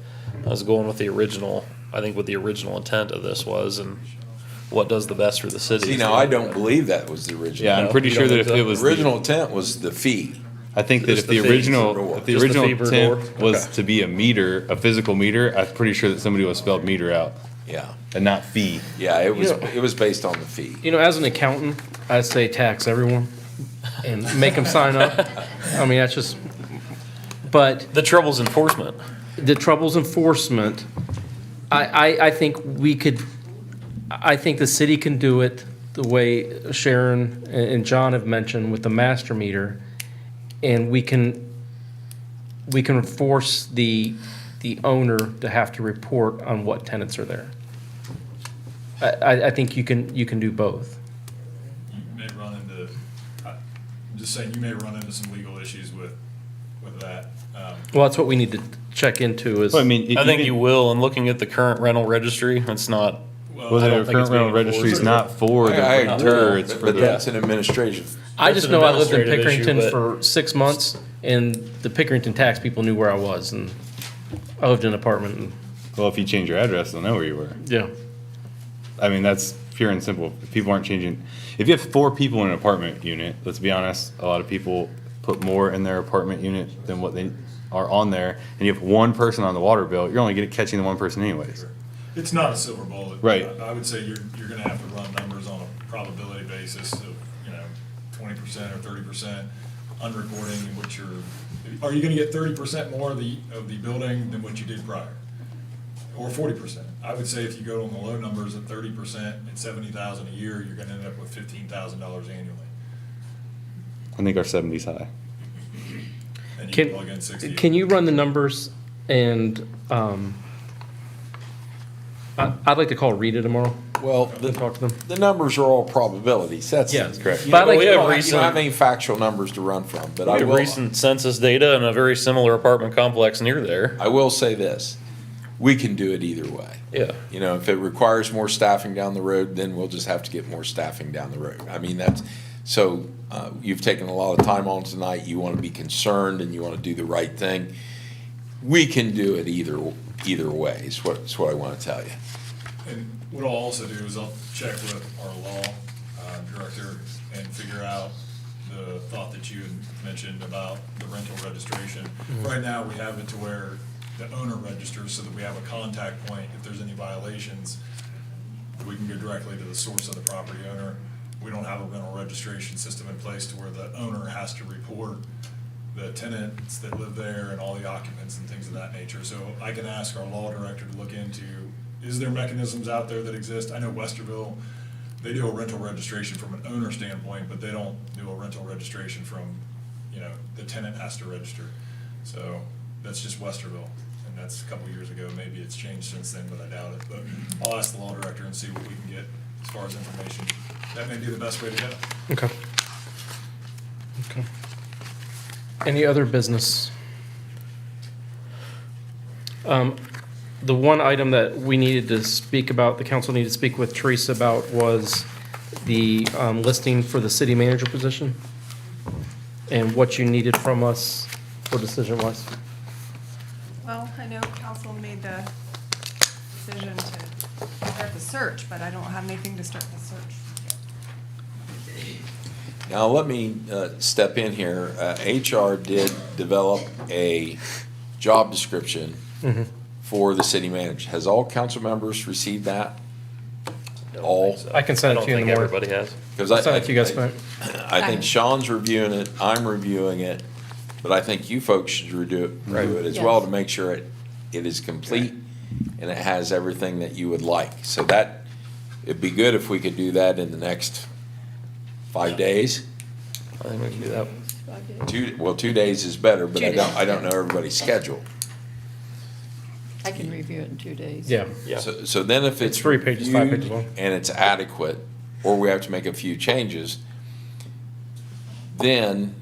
I was going with the original, I think what the original intent of this was and what does the best for the city. See, now, I don't believe that was the original. Yeah, I'm No, pretty you sure don't that think if so? it was The original intent was the fee. I think that Just if the the fee per original, door. if the Just the original fee per intent door? was Okay. to be a meter, a physical meter, I'm pretty sure that somebody would spelled meter out Yeah. and not fee. Yeah, it was, Yeah. it was based on the fee. You know, as an accountant, I say tax everyone and make them sign up. I mean, that's just, but The trouble's enforcement. the trouble's enforcement. I think we could, I think the city can do it the way Sharon and John have mentioned with the master meter. And we can force the owner to have to report on what tenants are there. I think you can do both. You may run into, I'm just saying, you may run into some legal issues with that. Well, that's what we need to check into is. Well, I mean, I think even- you will, and looking at the current rental registry, it's not, Well, I the don't think it's current rental being registry is enforced. not for the I renter, agree, it's for but the. that's an administration. I just That's an know I lived in administrative issue, Pickerington but- for 6 months, and the Pickerington tax people knew where I was, and I lived in an apartment, and, Well, if you change your address, they'll know where you were. yeah. I mean, that's pure and simple. If people aren't changing, if you have 4 people in an apartment unit, let's be honest, a lot of people put more in their apartment unit than what they are on there, and you have 1 person on the water bill, you're only catching the 1 person anyways. It's not a silver bullet. Right. I would say you're gonna have to run numbers on a probability basis of, 20% or 30% unreporting, in which are you gonna get 30% more of the building than what you did prior? Or 40%? I would say if you go on the low numbers at 30% and 70,000 a year, you're gonna end up with $15,000 annually. I think our 70's high. And you Can, plug in 60. can you run the numbers and, I'd like to call Rita tomorrow Well, and talk to them. the numbers are all probabilities. That's. Yeah, correct. You But I know, like- you we have don't you recent- don't have any factual numbers to run from, but we I have will. recent census data and a very similar apartment complex near there. I will say this, we can do it either way. Yeah. You know, if it requires more staffing down the road, then we'll just have to get more staffing down the road. I mean, you've taken a lot of time on tonight, you want to be concerned and you want to do the right thing. We can do it either way, is what I want to tell you. And what I'll also do is I'll check with our law director and figure out the thought that you had mentioned about the rental registration. Right now, we have it to where the owner registers so that we have a contact point. If there's any violations, we can go directly to the source of the property owner. We don't have a rental registration system in place to where the owner has to report the tenants that live there and all the occupants and things of that nature. So I can ask our law director to look into, is there mechanisms out there that exist? I know Westerville, they do a rental registration from an owner standpoint, but they don't do a rental registration from, the tenant has to register. So that's just Westerville, and that's a couple years ago. Maybe it's changed since then, but I doubt it. But I'll ask the law director and see what we can get as far as information. That may be the best way to go. Okay. Okay. Any other business? The one item that we needed to speak about, the council needed to speak with Teresa about was the listing for the city manager position and what you needed from us for decision-wise. Well, I know council made the decision to start the search, but I don't have anything to start the search. Now, let me step in here. HR did develop a job description for the city manager. Has all council members received that? All? I can send it to you in the I don't morning. think everybody has. Because Sounds like you guys spoke. I think Sean's reviewing it, I'm reviewing it, but I think you folks should review it as well Yes. to make sure it is complete and it has everything that you would like. So that, it'd be good if we could do that in the next 5 days. I think we can do that. 2 days is better, but 2 days, I don't know yeah. everybody's schedule. I can review it in 2 days. Yeah. Yeah. So then if it's 3 pages, 5 pages reviewed long. and it's adequate, or we have to make a few changes, then,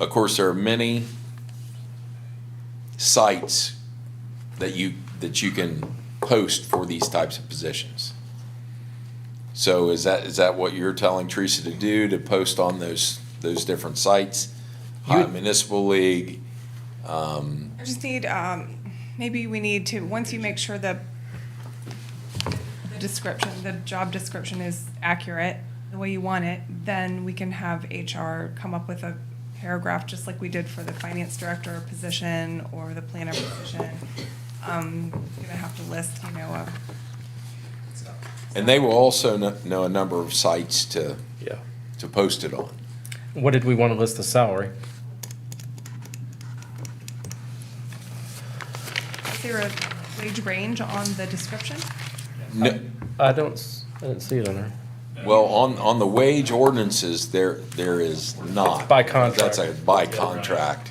of course, there are many sites that you can post for these types of positions. So is that what you're telling Teresa to do, to post on those different sites? Ohio Municipal League, I just need, maybe we need to, once you make sure the description, the job description is accurate, the way you want it, then we can have HR come up with a paragraph, just like we did for the finance director position or the planner position. Gonna have to list, and they will also know a number of sites to Yeah. post it on. What did we want to list the salary? Is there a wage range on the description? No, I didn't see it on there. well, on the wage ordinances, there is not. By contract. That's a by contract.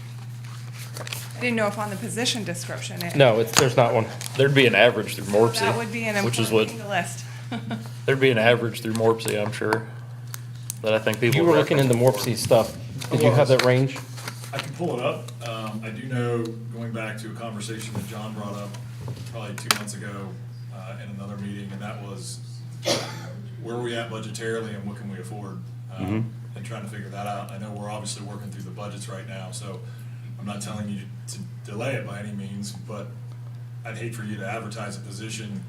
I didn't know if on the position description it. No, there's not one. There's be an average through Morpsey. That would be an which is important what thing to list. There'd be an average through Morpsey, I'm sure, that I think people. You were would looking into reference. Morpsey stuff. Did you have that range? I can pull it up. I do know, going back to a conversation that John brought up probably 2 months ago in another meeting, and that was where are we at budgetarily and what can we afford? And trying to figure that out. I know we're obviously working through the budgets right now, so I'm not telling you to delay it by any means, but I'd hate for you to advertise a position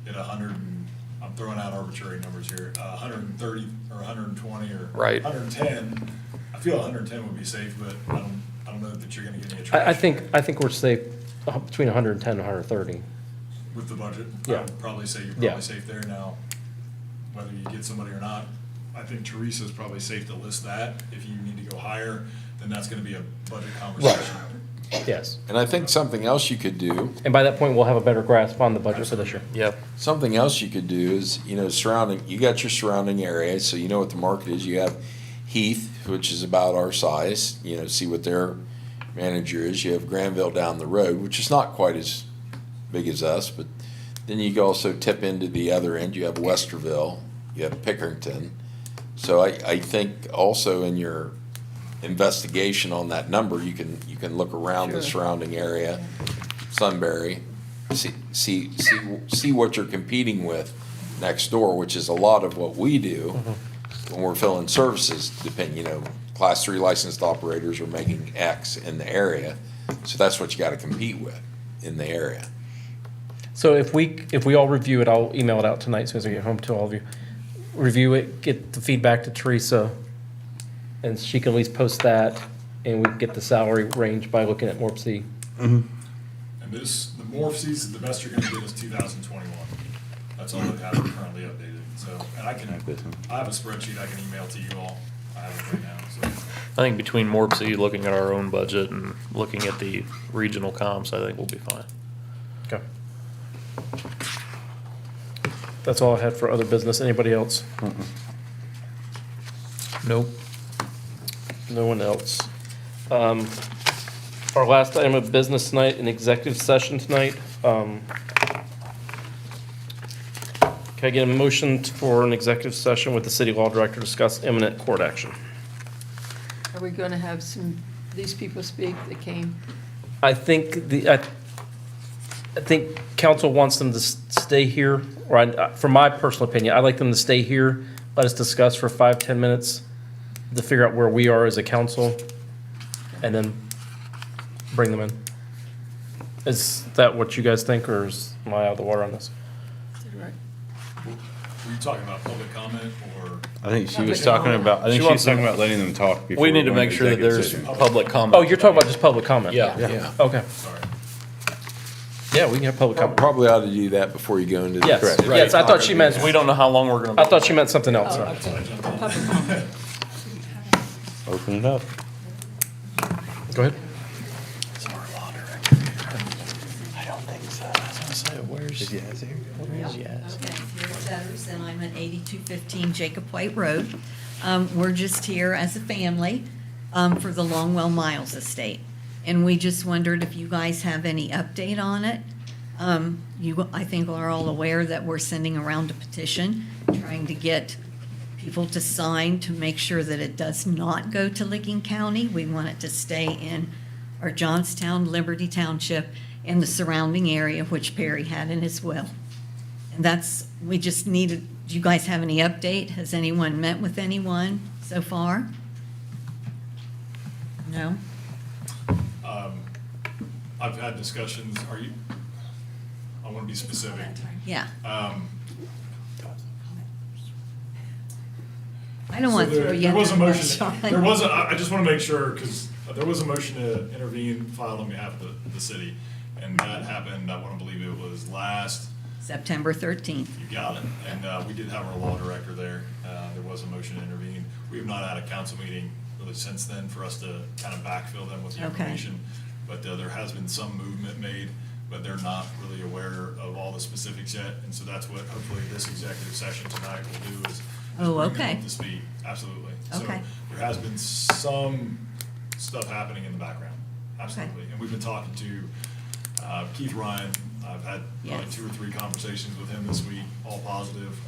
at 100, and I'm throwing out arbitrary numbers here, 130 or 120 or Right. 110. I feel 110 would be safe, but I don't know that you're gonna get any attraction. I think we're safe between 110 and 130. With the budget. Yeah. I would probably say you're Yeah. probably safe there now, whether you get somebody or not. I think Teresa's probably safe to list that. If you need to go higher, then that's gonna be a budget conversation. Yes. And I think something else you could do, And by that point, we'll have a better grasp on the budget for this year. Yeah. something else you could do is, you got your surrounding area, so you know what the market is. You have Heath, which is about our size, see what their manager is. You have Granville down the road, which is not quite as big as us, but then you can also tip into the other end. You have Westerville, you have Pickerington. So I think also in your investigation on that number, you can look around the Sure. surrounding area, Sunbury, see what you're competing with next door, which is a lot of what we do when we're filling services, Class 3 licensed operators are making X in the area. So that's what you gotta compete with in the area. So if we all review it, I'll email it out tonight as soon as I get home to all of you. Review it, get the feedback to Teresa, and she can at least post that, and we can get the salary range by looking at Morpsey. And the Morpheus, the best you're gonna get is 2021. That's all that have currently updated, so, and I have a spreadsheet I can email to you all. I have it right now, so. I think between Morpsey, looking at our own budget and looking at the regional comps, I think we'll be fine. Okay. That's all I had for other business. Anybody else? Nope. No one else. Our last item of business tonight, an executive session tonight. Can I get a motion for an executive session with the city law director to discuss imminent court action? Are we gonna have these people speak that came? I think I think council wants them to stay here, or from my personal opinion, I'd like them to stay here, let us discuss for 5-10 minutes to figure out where we are as a council, and then bring them in. Is that what you guys think, or am I out of the water on this? Is that right? Were you talking about public comment or? I think she was talking about letting them talk before. We need to going make sure that executive there's session. public comment. Oh, you're talking about just public comment? Yeah. Okay. Sorry. Yeah, we can have public comment. Probably ought to do that before you go into the. Yes, Correct. yes, I thought she meant, We don't know how long we're gonna be. I thought she meant something else. Oh, okay. Public comment. Open it up. Go ahead. Okay, Sarah Setters, and I'm at 8215 Jacob White Road. We're just here as a family for the Longwell Miles Estate. And we just wondered if you guys have any update on it. You, I think, are all aware that we're sending around a petition, trying to get people to sign to make sure that it does not go to Licking County. We want it to stay in our Johnstown, Liberty Township, and the surrounding area, which Perry had in his will. And that's, we just needed, do you guys have any update? Has anyone met with anyone so far? No? I've had discussions, I want to be specific. Yeah. Um, I don't So want to throw you there under was a the bus, motion, Sean. there was, I just want to make sure, because there was a motion to intervene, filed on behalf of the city. And that happened, I want to believe it was last, September 13th. you got it. And we did have our law director there. There was a motion to intervene. We have not had a council meeting really since then for us to kind of backfill them with the Okay. information. But there has been some movement made, but they're not really aware of all the specifics yet. And so that's what hopefully this executive session tonight will do is Oh, bring them okay. up to speed. Absolutely. Okay. So there has been some stuff happening in the background, absolutely. And we've been talking to Keith Ryan. I've had probably Yes. 2 or 3 conversations with him this week, all positive.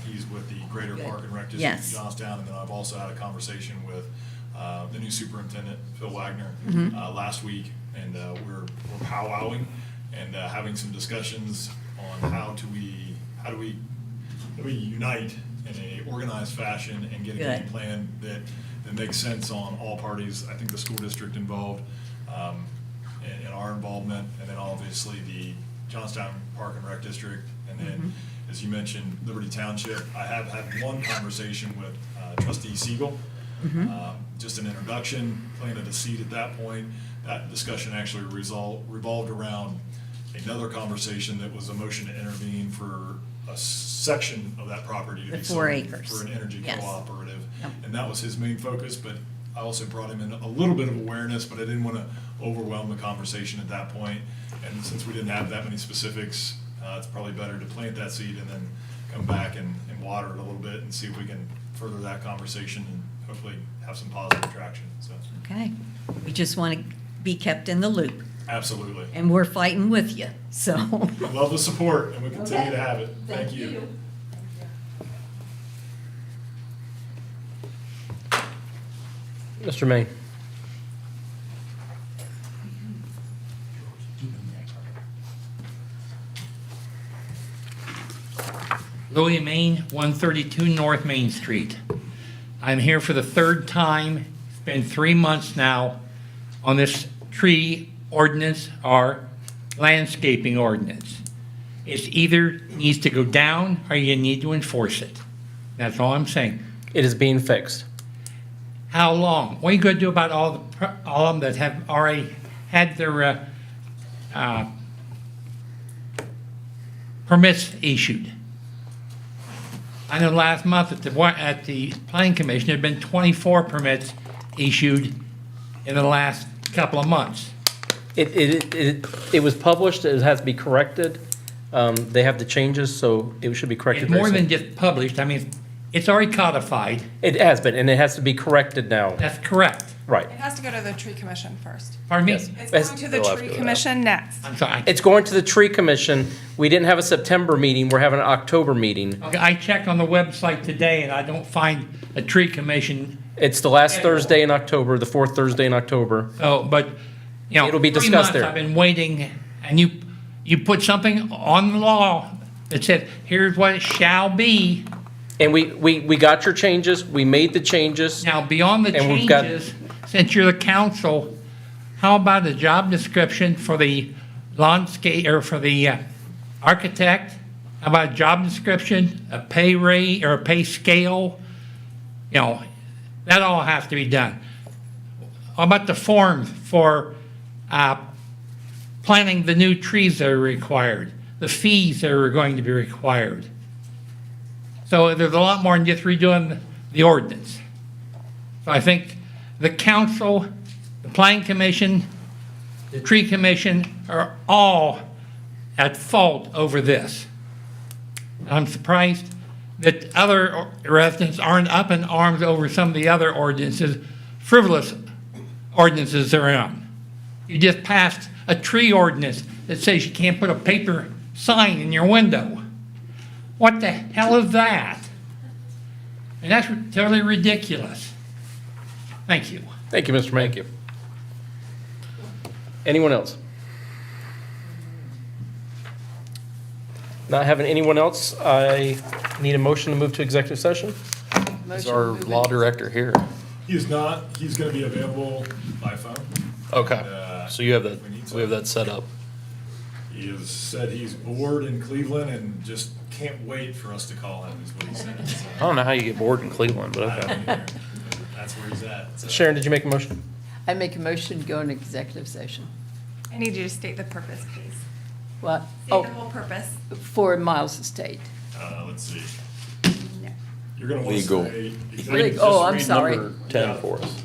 He's with the Greater Good. Park and Rec District Yes. in Johnstown. And then I've also had a conversation with the new superintendent, Phil Wagner, Mm-hmm. last week. And we're powwowing and having some discussions on how do we unite in a organized fashion and get a game Good. plan that makes sense on all parties. I think the school district involved, and our involvement, and then obviously the Johnstown Park and Rec District, and then, as you mentioned, Liberty Township. I have had one conversation with trustee Siegel, just an introduction, planted a seed at that point. That discussion actually revolved around another conversation that was a motion to intervene for a section of that property to The be 4 sold acres. for an energy Yes. cooperative. Yep. And that was his main focus, but I also brought him in a little bit of awareness, but I didn't want to overwhelm the conversation at that point. And since we didn't have that many specifics, it's probably better to plant that seed and then come back and water it a little bit and see if we can further that conversation and hopefully have some positive traction, so, Okay. We just want to be kept in the loop, absolutely. and we're fighting with you, so. Love the support, and we continue Okay. to have it. Thank you. Mr. May. Louis Main, 132 North Main Street. I'm here for the 3rd time. It's been 3 months now on this tree ordinance or landscaping ordinance. It's either needs to go down or you need to enforce it. That's all I'm saying. It is being fixed. How long? What are you going to do about all of them that have already had their permits issued? I know last month at the planning commission, there'd been 24 permits issued in the last couple of months. It was published, it has to be corrected. They have the changes, so it should be corrected It's very more soon. than just published. I mean, it's already codified. It has been, and it has to be corrected now. That's correct. Right. It has to go to the tree commission first. Pardon me? Yes. It's It's- going to the it'll have tree to go commission next. I'm sorry. It's going to the tree commission. We didn't have a September meeting, we're having an October meeting. Okay, I checked on the website today and I don't find a tree commission. It's the last Thursday in October, the 4th Thursday in October. So, but, you know. It'll be 3 discussed months there. I've been waiting and you put something on the law that said, here's what it shall be. And we got your changes, we made the changes. Now, beyond the And we've got- changes, since you're the council, how about a job description for the landscape, or for the architect? How about a job description, a pay rate, or a pay scale? You know, that all has to be done. How about the forms for planting the new trees that are required, the fees that are going to be required. So there's a lot more than just redoing the ordinance. So I think the council, the planning commission, the tree commission are all at fault over this. I'm surprised that other residents aren't up in arms over some of the other ordinances, frivolous ordinances they're on. You just passed a tree ordinance that says you can't put a paper sign in your window. What the hell is that? And that's totally ridiculous. Thank you. Thank you, Mr. May. Thank you. Anyone else? Not having anyone else, I need a motion to move to executive session. Is Motion our moving. law director here? He is not, he's gonna be available by phone. Okay, Uh, so you have that, we need we have that set up. He has said he's bored in Cleveland and just can't wait for us to call him, is what he said. So, I don't know how you get bored in Cleveland, but I don't okay. either. That's where he's at. So. Sharon, did you make a motion? I make a motion to go into executive session. I need you to state the purpose, please. What? State Oh, the whole purpose. for Miles Estate. Let's see. No. You're gonna want to Legal. say. Legal. Oh, I'm Read sorry. number 10 Yeah. for us.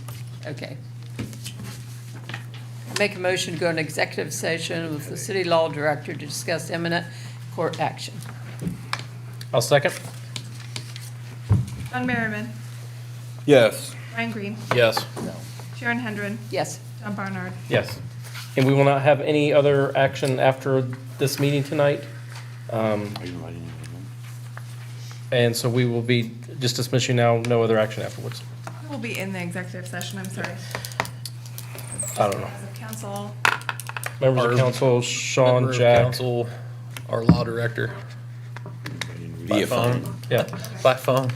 Okay. Make a motion to go into executive session with the city law director to discuss imminent court action. I'll second. John Merriman, Yes. Ryan Green, Yes. Sharon Hendren, Yes. John Barnard. Yes. And we will not have any other action after this meeting tonight. And so we will be just dismissing now, no other action afterwards. We'll be in the executive session, I'm sorry. I don't know. As of council, Members of Our council, Sean, Member of Jack. Council, our law director. Via phone. Yeah. By phone.